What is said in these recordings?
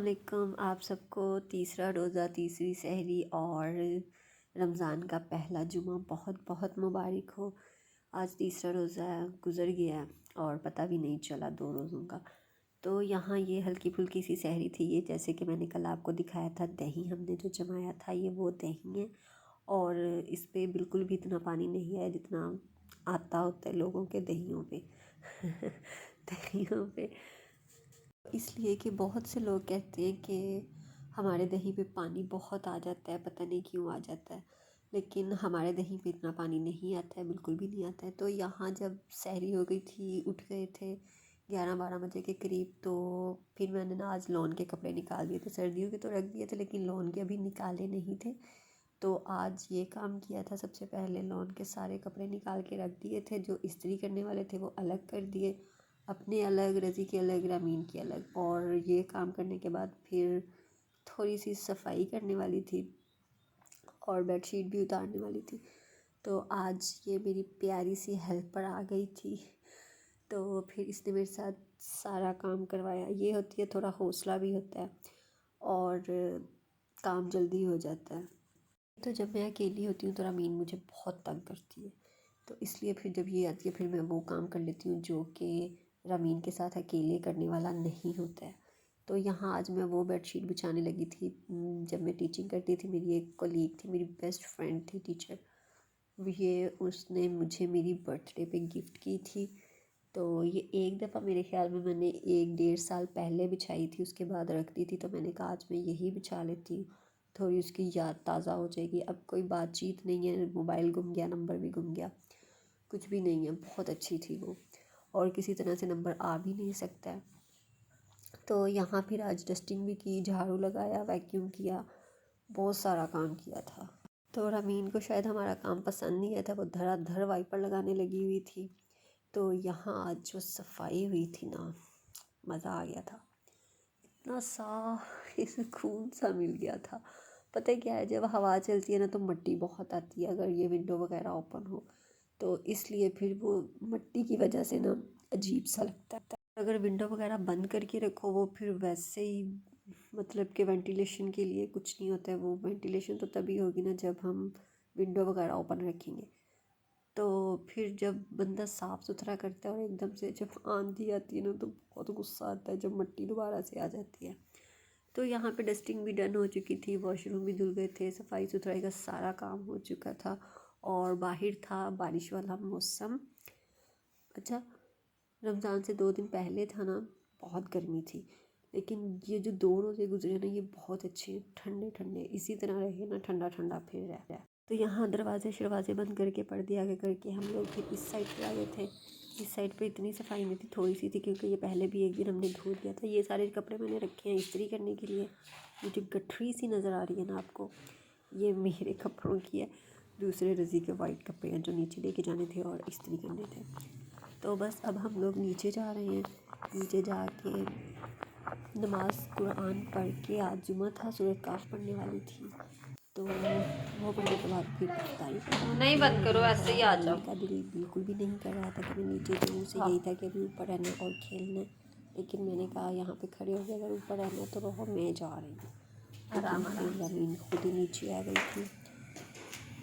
वालेकुम आप सबको। तीसरा रोज़ा, तीसरी सहरी और रमज़ान का पहला जुमा बहुत बहुत मुबारक हो। आज तीसरा रोज़ा गुज़र गया और पता भी नहीं चला 2 रोज़ों का। तो यहाँ ये हल्की फुल्की सी सहरी थी। ये जैसे कि मैंने कल आपको दिखाया था, दही हमने जो जमाया था ये वो दही है और इस पे बिल्कुल भी इतना पानी नहीं है जितना आता होता है लोगों के दहियों पे दहियों पे। इसलिए कि बहुत से लोग कहते हैं कि हमारे दही पे पानी बहुत आ जाता है, पता नहीं क्यों आ जाता है, लेकिन हमारे दही पे इतना पानी नहीं आता है, बिल्कुल भी नहीं आता है। तो यहाँ जब सहरी हो गई थी, उठ गए थे 11-12 बजे के करीब, तो फिर मैंने ना आज लॉन के कपड़े निकाल दिए थे। सर्दियों के तो रख दिए थे लेकिन लॉन के अभी निकाले नहीं थे। तो आज ये काम किया था, सबसे पहले लॉन के सारे कपड़े निकाल के रख दिए थे। जो इस्त्री करने वाले थे वो अलग कर दिए, अपने अलग, रज़ी के अलग, रामीन के अलग। और ये काम करने के बाद फिर थोड़ी सी सफाई करने वाली थी और बेडशीट भी उतारने वाली थी। तो आज ये मेरी प्यारी सी हेल्पर आ गई थी, तो फिर इसने मेरे साथ सारा काम करवाया। ये होती है, थोड़ा हौसला भी होता है और काम जल्दी हो जाता है। तो जब मैं अकेली होती हूँ तो रामीन मुझे बहुत तंग करती है, तो इसलिए फिर जब ये आती है फिर मैं वो काम कर लेती हूँ जो कि रामीन के साथ अकेले करने वाला नहीं होता है। तो यहाँ आज मैं वो बेडशीट बिछाने लगी थी। जब मैं टीचिंग करती थी, मेरी एक कोलीग थी, मेरी बेस्ट फ्रेंड थी टीचर, ये उसने मुझे मेरी बर्थडे पे गिफ्ट की थी। तो ये एक दफ़ा मेरे ख्याल में मैंने 1-1.5 साल पहले बिछाई थी, उसके बाद रख दी थी। तो मैंने कहा आज मैं यही बिछा लेती हूँ, थोड़ी उसकी याद ताज़ा हो जाएगी। अब कोई बातचीत नहीं है, मोबाइल गुम गया, नंबर भी गुम गया, कुछ भी नहीं है। बहुत अच्छी थी वो और किसी तरह से नंबर आ भी नहीं सकता है। तो यहाँ फिर आज डस्टिंग भी की, झाड़ू लगाया, वैक्यूम किया, बहुत सारा काम किया था। तो रामीन को शायद हमारा काम पसंद नहीं आया था, वो धड़ाधड़ वाइपर लगाने लगी हुई थी। तो यहाँ आज जो सफाई हुई थी ना, मज़ा आ गया था। इतना साफ सुकून सा मिल गया था। पता है क्या है, जब हवा चलती है ना तो मिट्टी बहुत आती है अगर ये विंडो वगैरह ओपन हो, तो इसलिए फिर वो मिट्टी की वजह से ना अजीब सा लगता है। अगर विंडो वगैरह बंद करके रखो वो फिर वैसे ही, मतलब कि वेंटिलेशन के लिए कुछ नहीं होता है। वो वेंटिलेशन तो तभी होगी ना जब हम विंडो वगैरह ओपन रखेंगे। तो फिर जब बंदा साफ़ सुथरा करता है और एकदम से जब आंधी आती है ना तो बहुत गुस्सा आता है जब मिट्टी दोबारा से आ जाती है। तो यहाँ पे डस्टिंग भी डन हो चुकी थी, वॉशरूम भी धुल गए थे, सफाई सुथराई का सारा काम हो चुका था और बाहर था बारिश वाला मौसम। अच्छा, रमज़ान से 2 दिन पहले था ना, बहुत गर्मी थी, लेकिन ये जो 2 रोज़े गुजरे ना ये बहुत अच्छे, ठंडे ठंडे, इसी तरह रहे ना, ठंडा ठंडा फिर रह। तो यहाँ दरवाजे शरवाजे बंद करके पर्दे आगे करके हम लोग फिर इस साइड पे आ गए थे। इस साइड पे इतनी सफाई नहीं थी, थोड़ी सी थी, क्योंकि ये पहले भी एक दिन हमने धो दिया था। ये सारे कपड़े मैंने रखे हैं इस्त्री करने के लिए। ये जो गठरी सी नज़र आ रही है ना आपको, ये मेरे कपड़ों की है। दूसरे रज़ी के वाइट कपड़े हैं जो नीचे लेके जाने थे और इस्त्री करने थे। तो बस अब हम लोग नीचे जा रहे हैं। नीचे जाके नमाज कुरान पढ़ के, आज जुमा था, सूरह काफ पढ़ने वाली थी, तो वो पढ़ने के बाद फिर इफ्तारी नहीं बंद करो, ऐसे ही आ जाओ। का दिल बिल्कुल भी नहीं कर रहा था कि मैं नीचे जाऊँ, उसे यही था कि अभी ऊपर रहना और खेलना है। लेकिन मैंने कहा यहाँ पे खड़े हो गए, अगर ऊपर रहना तो रहो, मैं जा रही हूँ। आराम रामीन खुद ही नीचे आ गई थी।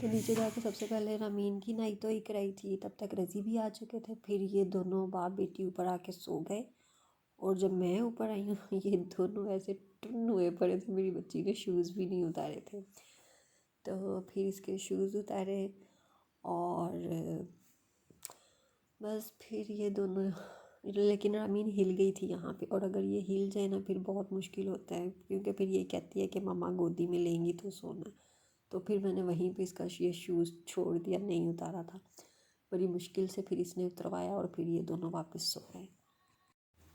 तो नीचे जाके सबसे पहले रामीन की नाई तो ही कराई थी, तब तक रज़ी भी आ चुके थे। फिर ये दोनों बाप बेटी ऊपर आके सो गए और जब मैं ऊपर आई हूँ ये दोनों ऐसे टुन्न हुए पड़े थे। मेरी बच्ची ने शूज़ भी नहीं उतारे थे, तो फिर इसके शूज़ उतारे और बस फिर ये दोनों, लेकिन रामीन हिल गई थी यहाँ पे। और अगर ये हिल जाए ना फिर बहुत मुश्किल होता है, क्योंकि फिर ये कहती है कि मम्मा गोदी में लेंगी तो सोना। तो फिर मैंने वहीं पे इसका ये शूज़ छोड़ दिया, नहीं उतारा था। बड़ी मुश्किल से फिर इसने उतरवाया और फिर ये दोनों वापस सो गए।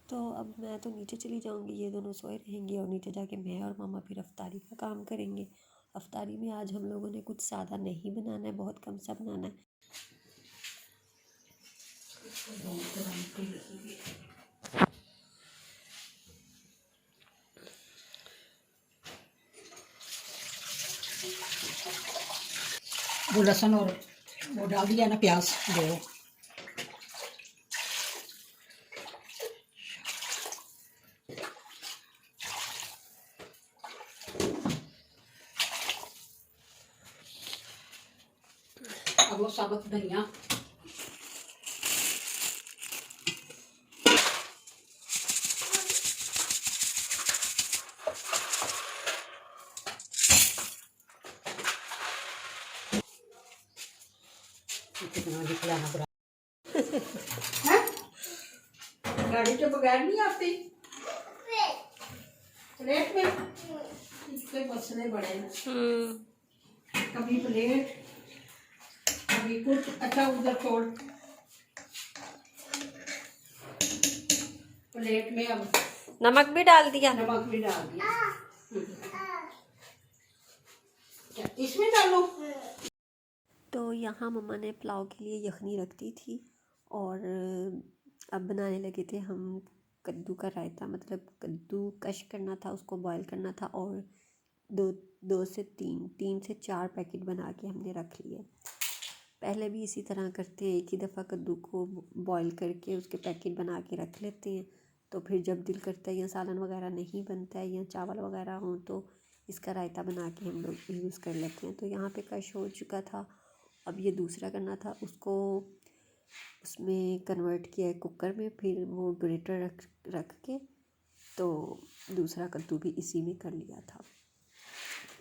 तो अब मैं तो नीचे चली जाऊंगी, ये दोनों सोए रहेंगे और नीचे जाके मैं और मामा फिर अफ्तारी का काम करेंगे। अफ्तारी में आज हम लोगों ने कुछ सादा नहीं बनाना है, बहुत कम सा बनाना है। वो लहसुन और वो डाल दिया ना, प्याज दो। अब वो साबुत धनिया, कितना दिखलाना पड़ा है। गाड़ी के बगैर नहीं आती प्लेट में, इसके मसले बड़े हैं। कभी प्लेट, कभी कुछ। अच्छा उधर छोड़, प्लेट में अब नमक भी डाल दिया। नमक भी डाल दिया। क्या इसमें डालो? तो यहाँ मम्मा ने पुलाव के लिए यखनी रख दी थी और अब बनाने लगे थे हम कद्दू का रायता। मतलब कद्दू कश करना था, उसको बॉईल करना था और दो से तीन से चार पैकेट बना के हमने रख लिए। पहले भी इसी तरह करते हैं, एक ही दफ़ा कद्दू को बॉईल करके उसके पैकेट बना के रख लेते हैं। तो फिर जब दिल करता है या सालन वगैरह नहीं बनता है या चावल वगैरह हों तो इसका रायता बना के हम लोग यूज़ कर लेते हैं। तो यहाँ पे कश हो चुका था, अब ये दूसरा करना था। उसको उसमें कन्वर्ट किया है कुकर में, फिर वो ग्रेटर रख के तो दूसरा कद्दू भी इसी में कर लिया था।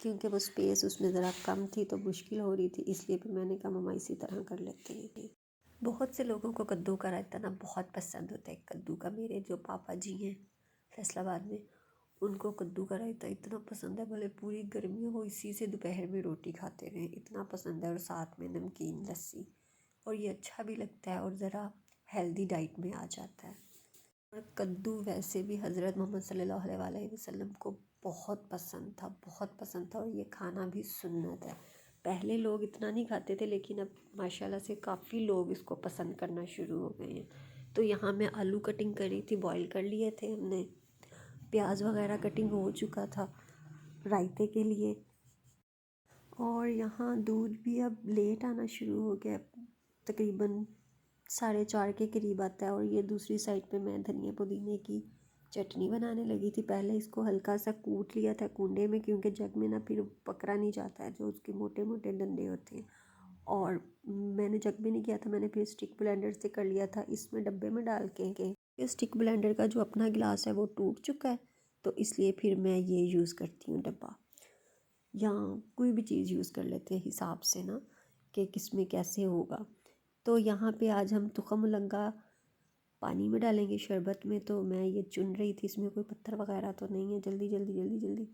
क्योंकि वो स्पेस उसमें ज़रा कम थी तो मुश्किल हो रही थी, इसलिए फिर मैंने कहा मम्मा इसी तरह कर लेते हैं। बहुत से लोगों को कद्दू का रायता ना बहुत पसंद होता है। कद्दू का, मेरे जो पापा जी हैं फैसलाबाद में, उनको कद्दू का रायता इतना पसंद है, भले पूरी गर्मी हो इसी से दोपहर में रोटी खाते रहें, इतना पसंद है। और साथ में नमकीन लस्सी, और ये अच्छा भी लगता है और ज़रा हेल्दी डाइट में आ जाता है। और कद्दू वैसे भी हज़रत मोहम्मद सल्लल्लाहु अलैहि वसल्लम को बहुत पसंद था, बहुत पसंद था। और ये खाना भी सुन्नत है। पहले लोग इतना नहीं खाते थे लेकिन अब माशाल्लाह से काफ़ी लोग इसको पसंद करना शुरू हो गए हैं। तो यहाँ मैं आलू कटिंग करी थी, बॉईल कर लिए थे हमने, प्याज वगैरह कटिंग हो चुका था रायते के लिए। और यहाँ दूध भी अब लेट आना शुरू हो गया, तकरीबन 4:30 के करीब आता है। और ये दूसरी साइड पे मैं धनिया पुदीने की चटनी बनाने लगी थी। पहले इसको हल्का सा कूट लिया था कूंडे में, क्योंकि जग में ना फिर पकड़ा नहीं जाता है, जो उसके मोटे मोटे डंडे होते हैं। और मैंने जग में नहीं किया था, मैंने फिर स्टिक ब्लेंडर से कर लिया था, इसमें डब्बे में डाल के। ये स्टिक ब्लेंडर का जो अपना गिलास है वो टूट चुका है, तो इसलिए फिर मैं ये यूज़ करती हूँ डब्बा, या कोई भी चीज़ यूज़ कर लेते हैं हिसाब से ना कि किस में कैसे होगा। तो यहाँ पे आज हम तुखम मुलंगा पानी में डालेंगे शरबत में। तो मैं ये चुन रही थी, इसमें कोई पत्थर वगैरह तो नहीं है। जल्दी जल्दी जल्दी जल्दी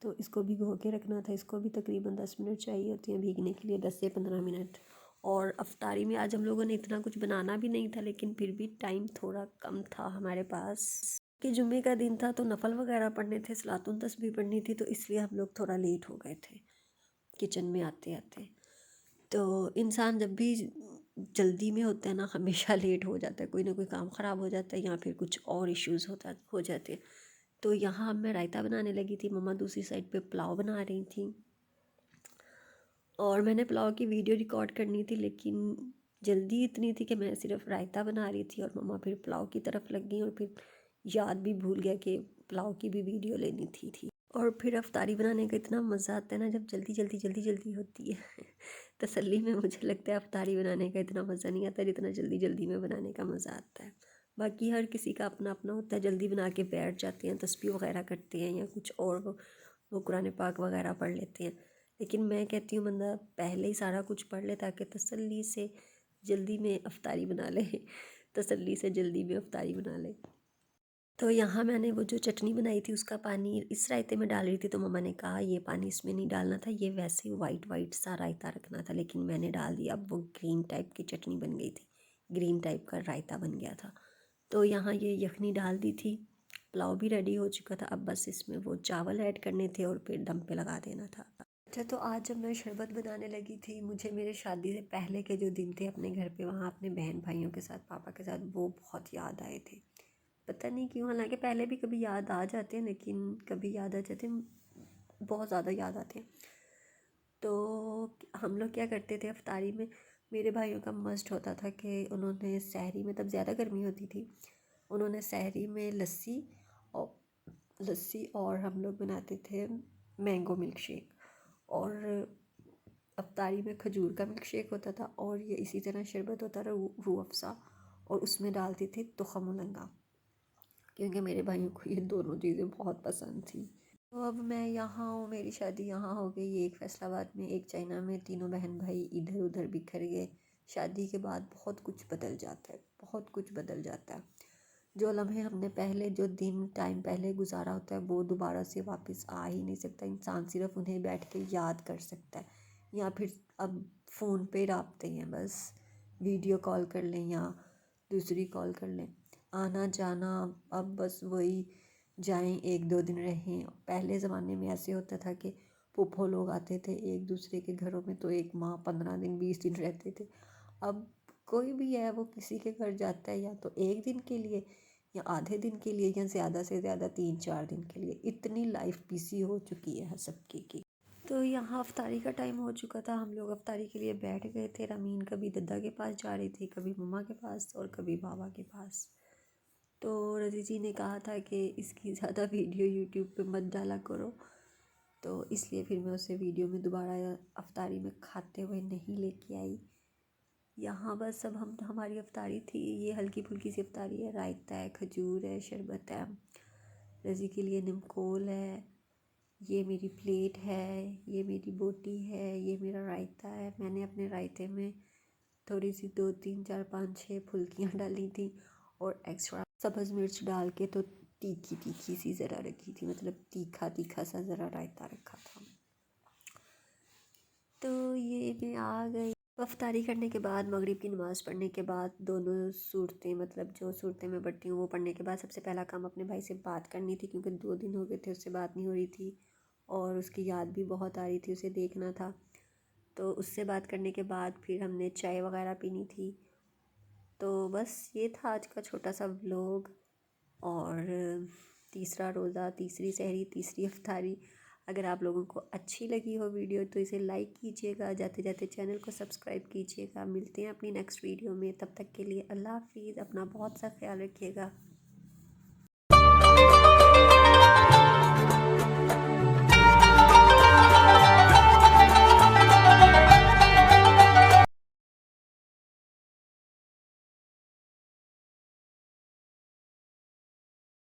तो इसको भिगो के रखना था। इसको भी तकरीबन 10 मिनट चाहिए होते हैं भीगने के लिए, 10 से 15 मिनट। और अफ्तारी में आज हम लोगों ने इतना कुछ बनाना भी नहीं था, लेकिन फिर भी टाइम थोड़ा कम था हमारे पास कि जुम्मे का दिन था, तो नफल वगैरह पढ़ने थे, सलातुन तस्बीह पढ़नी थी, तो इसलिए हम लोग थोड़ा लेट हो गए थे किचन में आते आते। तो इंसान जब भी जल्दी में होता है ना, हमेशा लेट हो जाता है, कोई ना कोई काम ख़राब हो जाता है या फिर कुछ और इश्यूज़ हो जाते हैं। तो यहाँ मैं रायता बनाने लगी थी, मम्मा दूसरी साइड पे पुलाव बना रही थी। और मैंने पुलाव की वीडियो रिकॉर्ड करनी थी, लेकिन जल्दी इतनी थी कि मैं सिर्फ रायता बना रही थी और मम्मा फिर पुलाव की तरफ लग गई। और फिर याद भी भूल गया कि पुलाव की भी वीडियो लेनी थी। और फिर अफ्तारी बनाने का इतना मज़ा आता है ना जब जल्दी जल्दी जल्दी जल्दी होती है। तसल्ली में मुझे लगता है अफ्तारी बनाने का इतना मज़ा नहीं आता जितना जल्दी जल्दी में बनाने का मज़ा आता है। बाकी हर किसी का अपना अपना होता है, जल्दी बना के बैठ जाते हैं, तस्बीह वगैरह करते हैं या कुछ और, वो कुरान पाक वगैरह पढ़ लेते हैं। लेकिन मैं कहती हूँ बंदा पहले ही सारा कुछ पढ़ ले ताकि तसल्ली से जल्दी में अफ्तारी बना ले, तसल्ली से जल्दी में अफ्तारी बना ले। तो यहाँ मैंने वो जो चटनी बनाई थी उसका पानी इस रायते में डाल रही थी, तो मम्मा ने कहा ये पानी इसमें नहीं डालना था, ये वैसे वाइट वाइट सा रायता रखना था, लेकिन मैंने डाल दिया। अब वो ग्रीन टाइप की चटनी बन गई थी, ग्रीन टाइप का रायता बन गया था। तो यहाँ ये यखनी डाल दी थी, पुलाव भी रेडी हो चुका था, अब बस इसमें वो चावल ऐड करने थे और फिर दम पे लगा देना था। अच्छा, तो आज जब मैं शरबत बनाने लगी थी, मुझे मेरे शादी से पहले के जो दिन थे अपने घर पे, वहाँ अपने बहन भाइयों के साथ, पापा के साथ, वो बहुत याद आए थे। पता नहीं क्यों, हालांकि पहले भी कभी याद आ जाते हैं लेकिन कभी याद आ जाते हैं, बहुत ज़्यादा याद आते हैं। तो हम लोग क्या करते थे अफ्तारी में, मेरे भाइयों का मस्ट होता था कि उन्होंने सहरी में, तब ज़्यादा गर्मी होती थी, उन्होंने सहरी में लस्सी और हम लोग बनाते थे मैंगो मिल्क शेक। और अफ्तारी में खजूर का मिल्क शेक होता था और ये इसी तरह शरबत होता था रूह अफ़ज़ा, और उसमें डालती थी तुखम मुलंगा, क्योंकि मेरे भाइयों को ये दोनों चीज़ें बहुत पसंद थी। तो अब मैं यहाँ हूँ, मेरी शादी यहाँ हो गई, एक फैसलाबाद में एक चाइना में, तीनों बहन भाई इधर उधर बिखर गए। शादी के बाद बहुत कुछ बदल जाता है, बहुत कुछ बदल जाता है। जो लम्हे हमने पहले, जो दिन टाइम पहले गुजारा होता है वो दोबारा से वापस आ ही नहीं सकता। इंसान सिर्फ उन्हें बैठ के याद कर सकता है, या फिर अब फ़ोन पे रबते हैं, बस वीडियो कॉल कर लें या दूसरी कॉल कर लें। आना जाना अब बस वही, जाएं 1-2 दिन रहें। पहले ज़माने में ऐसे होता था कि फूफो लोग आते थे एक दूसरे के घरों में, तो एक माह 15 दिन 20 दिन रहते थे। अब कोई भी है वो किसी के घर जाता है या तो 1 दिन के लिए या आधे दिन के लिए या ज़्यादा से ज़्यादा 3-4 दिन के लिए। इतनी लाइफ बिजी हो चुकी है सबकी की। तो यहाँ अफ्तारी का टाइम हो चुका था, हम लोग अफ्तारी के लिए बैठ गए थे। रमीन कभी दद्दा के पास जा रही थी, कभी मम्मा के पास और कभी बाबा के पास। तो रज़ी जी ने कहा था कि इसकी ज़्यादा वीडियो यूट्यूब पे मत डाला करो, तो इसलिए फिर मैं उसे वीडियो में दोबारा अफ्तारी में खाते हुए नहीं लेके आई। यहाँ बस अब हमारी अफ्तारी थी, ये हल्की फुल्की सी अफ्तारी है। रायता है, खजूर है, शरबत है, रज़ी के लिए निमकोल है, ये मेरी प्लेट है, ये मेरी बोटी है, ये मेरा रायता है। मैंने अपने रायते में थोड़ी सी 2 3 4 5 6 फुल्कियाँ डाली थी और एक्स्ट्रा सब्ज़ मिर्च डाल के तो तीखी तीखी सी ज़रा रखी थी, मतलब तीखा तीखा सा ज़रा रायता रखा था। तो ये मैं आ गई अफ्तारी करने के बाद, मगरिब की नमाज़ पढ़ने के बाद, दोनों सूरतें, मतलब जो सूरतें मैं पढ़ती हूँ वो पढ़ने के बाद सबसे पहला काम अपने भाई से बात करनी थी, क्योंकि 2 दिन हो गए थे उससे बात नहीं हो रही थी और उसकी याद भी बहुत आ रही थी, उसे देखना था। तो उससे बात करने के बाद फिर हमने चाय वगैरह पीनी थी। तो बस ये था आज का छोटा सा व्लॉग। और तीसरा रोज़ा, तीसरी सहरी, तीसरी अफ्तारी। अगर आप लोगों को अच्छी लगी हो वीडियो तो इसे लाइक कीजिएगा, जाते जाते चैनल को सब्सक्राइब कीजिएगा। मिलते हैं अपनी नेक्स्ट वीडियो में, तब तक के लिए अल्लाह हाफिज़। अपना बहुत सा ख्याल रखिएगा।